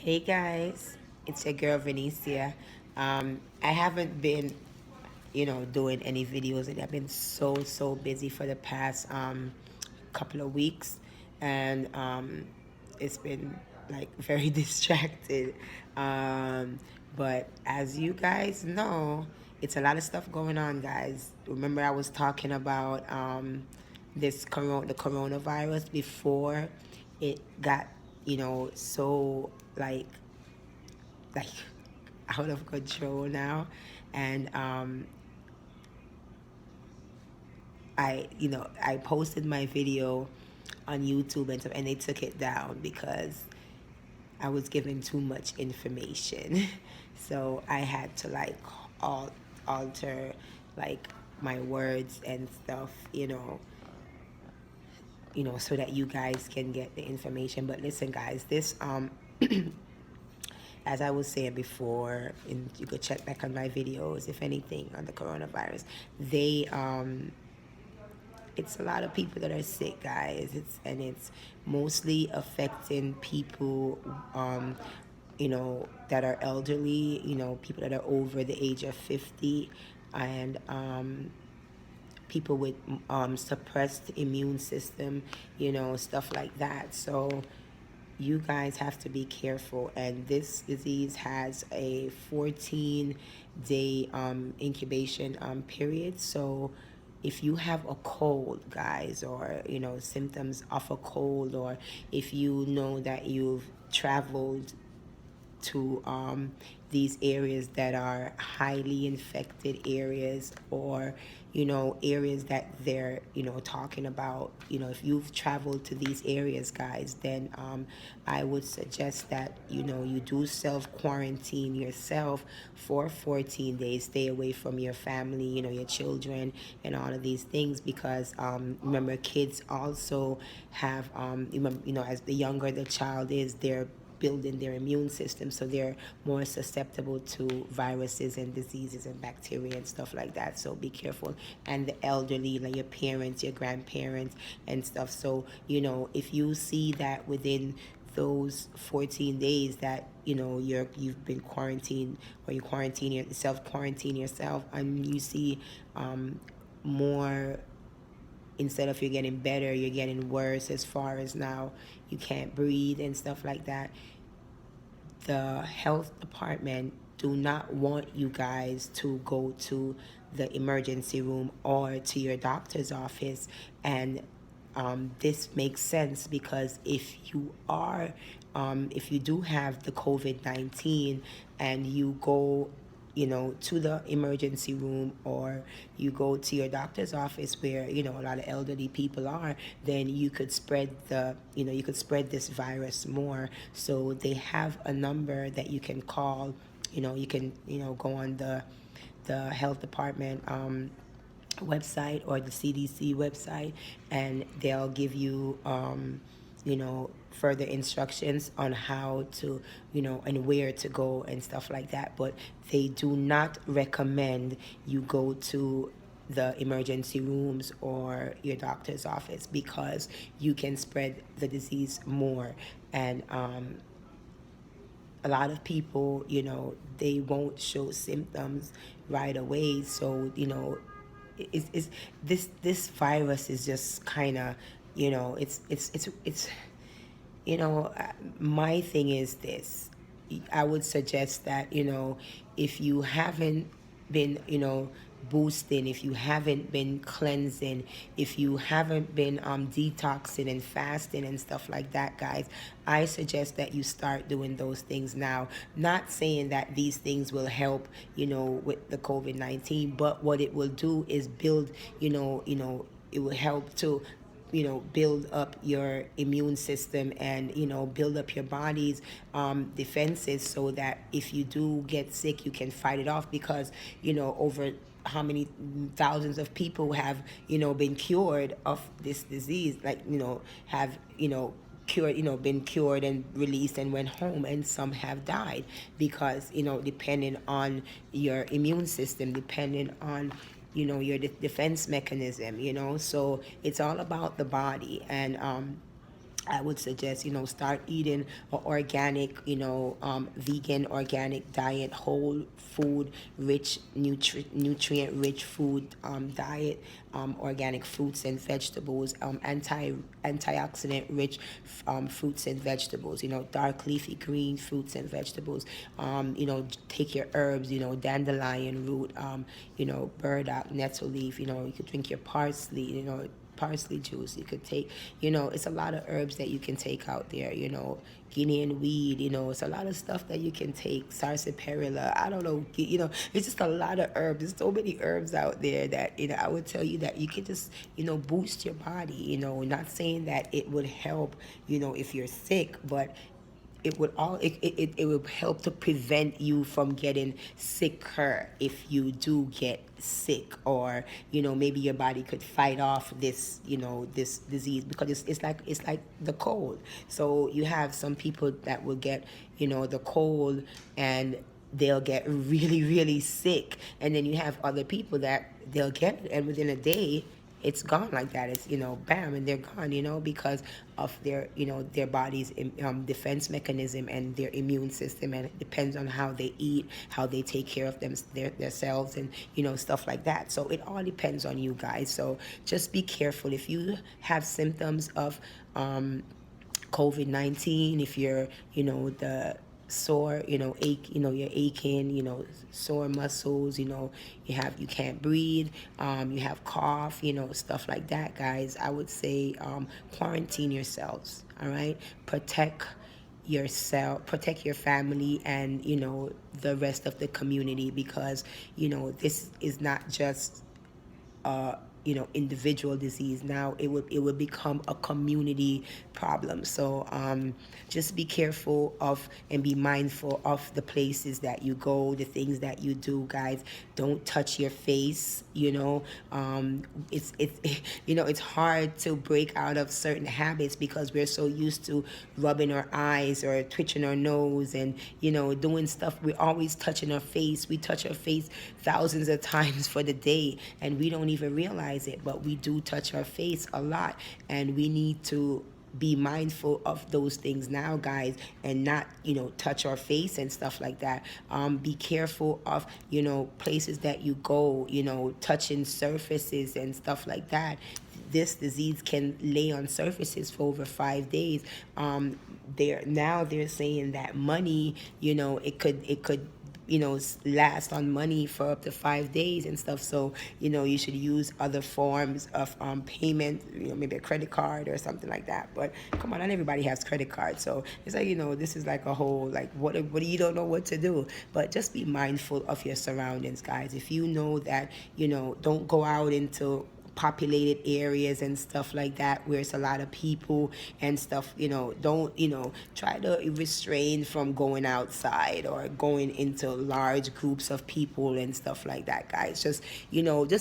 Hey guys, it's your girl Venicia. I haven't been, doing any videos, and I've been so busy for the past couple of weeks, and it's been like very distracted. But as you guys know, it's a lot of stuff going on, guys. Remember, I was talking about the coronavirus before it got, so like out of control now, and I posted my video on YouTube and stuff, and they took it down because I was giving too much information. So I had to alter like my words and stuff, so that you guys can get the information. But listen, guys, this as I was saying before, and you could check back on my videos, if anything, on the coronavirus. It's a lot of people that are sick, guys. It's mostly affecting people, that are elderly, people that are over the age of 50, and people with suppressed immune system, stuff like that. So you guys have to be careful. And this disease has a 14-day incubation period. So if you have a cold, guys, or symptoms of a cold, or if you know that you've traveled to these areas that are highly infected areas, or areas that they're talking about, if you've traveled to these areas, guys, then I would suggest that you do self quarantine yourself for 14 days. Stay away from your family, your children, and all of these things, because remember, kids also have as the younger the child is, they're building their immune system, so they're more susceptible to viruses and diseases and bacteria and stuff like that. So be careful. And the elderly, like your parents, your grandparents, and stuff. So if you see that within those 14 days that you've been quarantined, or you self quarantine yourself, and you see more, instead of you're getting better, you're getting worse, as far as now you can't breathe and stuff like that, the health department do not want you guys to go to the emergency room or to your doctor's office. And this makes sense, because if you do have the COVID-19 and you go to the emergency room, or you go to your doctor's office where a lot of elderly people are, then you could spread this virus more. So they have a number that you can call. You can go on the health department website, or the CDC website, and they'll give you further instructions on how to, and where to go and stuff like that. But they do not recommend you go to the emergency rooms or your doctor's office, because you can spread the disease more. And a lot of people, they won't show symptoms right away. So it's this virus is just kind of, it's my thing is this. I would suggest that if you haven't been boosting, if you haven't been cleansing, if you haven't been detoxing and fasting and stuff like that, guys, I suggest that you start doing those things now. Not saying that these things will help with the COVID-19, but what it will do is build, it will help to build up your immune system, and build up your body's defenses, so that if you do get sick, you can fight it off. Because over how many thousands of people have been cured of this disease, like have cured, been cured and released and went home, and some have died, because depending on your immune system, depending on your defense mechanism. So it's all about the body. And I would suggest, start eating a organic, vegan, organic diet, whole food, rich, nutrient rich food diet, organic fruits and vegetables, antioxidant rich fruits and vegetables, dark leafy green fruits and vegetables. Take your herbs, dandelion root, burdock, nettle leaf, you could drink your parsley, parsley juice you could take. It's a lot of herbs that you can take out there. Guinean weed, it's a lot of stuff that you can take. Sarsaparilla, I don't know, it's just a lot of herbs. There's so many herbs out there that, I would tell you that you can just, boost your body. Not saying that it would help, if you're sick, but it would help to prevent you from getting sicker if you do get sick, or maybe your body could fight off this this disease, because it's like the cold. So you have some people that will get the cold, and they'll get really really sick, and then you have other people that they'll get it, and within a day it's gone like that. It's bam, and they're gone. Because of their body's defense mechanism and their immune system, and it depends on how they eat, how they take care of themselves, and stuff like that. So it all depends on you guys. So just be careful if you have symptoms of COVID-19. If you're the sore, ache, you're aching, sore muscles, you can't breathe, you have cough, stuff like that, guys. I would say quarantine yourselves. All right, protect yourself, protect your family, and the rest of the community, because this is not just individual disease. Now it would become a community problem. So just be careful of and be mindful of the places that you go, the things that you do, guys. Don't touch your face. It's it's hard to break out of certain habits because we're so used to rubbing our eyes or twitching our nose and doing stuff. We're always touching our face. We touch our face thousands of times for the day, and we don't even realize it, but we do touch our face a lot, and we need to be mindful of those things now, guys, and not touch our face and stuff like that. Be careful of places that you go, touching surfaces and stuff like that. This disease can lay on surfaces for over 5 days. They're saying that money, it could last on money for up to 5 days and stuff. So you should use other forms of payment, maybe a credit card or something like that. But come on, not everybody has credit cards, so it's like this is like a whole, like, what you don't know what to do. But just be mindful of your surroundings, guys. If you know that don't go out into populated areas and stuff like that where it's a lot of people and stuff. Don't try to restrain from going outside or going into large groups of people and stuff like that, guys. Just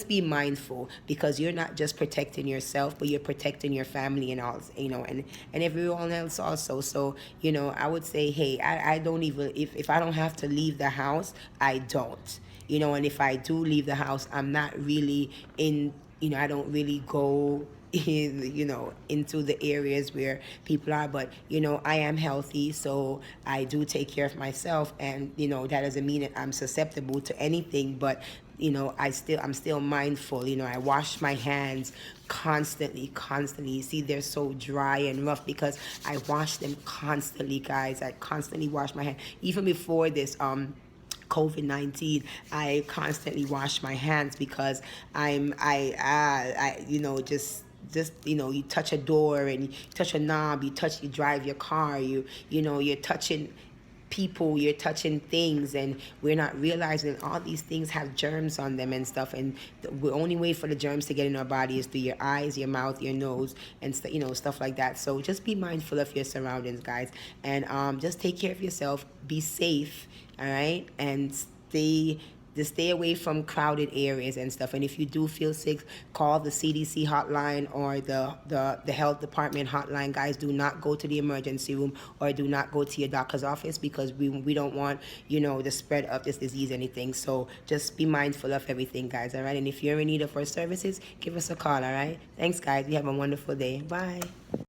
be mindful, because you're not just protecting yourself, but you're protecting your family and all, and everyone else also. So I would say, hey, I don't even, if I don't have to leave the house, I don't. And if I do leave the house, I'm not really in, I don't really go into the areas where people are. But I am healthy, so I do take care of myself, and that doesn't mean that I'm susceptible to anything. But I'm still mindful. I wash my hands constantly. You see, they're so dry and rough because I wash them constantly, guys. I constantly wash my hands. Even before this COVID-19, I constantly wash my hands, because you touch a door and you touch a knob, you drive your car, you're touching people, you're touching things, and we're not realizing all these things have germs on them and stuff. And the only way for the germs to get in our body is through your eyes, your mouth, your nose, and stuff like that. So just be mindful of your surroundings, guys, and just take care of yourself. Be safe, all right, and stay away from crowded areas and stuff. And if you do feel sick, call the CDC hotline or the health department hotline, guys. Do not go to the emergency room, or do not go to your doctor's office, because we don't want the spread of this disease or anything. So just be mindful of everything, guys, all right? And if you're in need of our services, give us a call, all right? Thanks, guys. You have a wonderful day. Bye.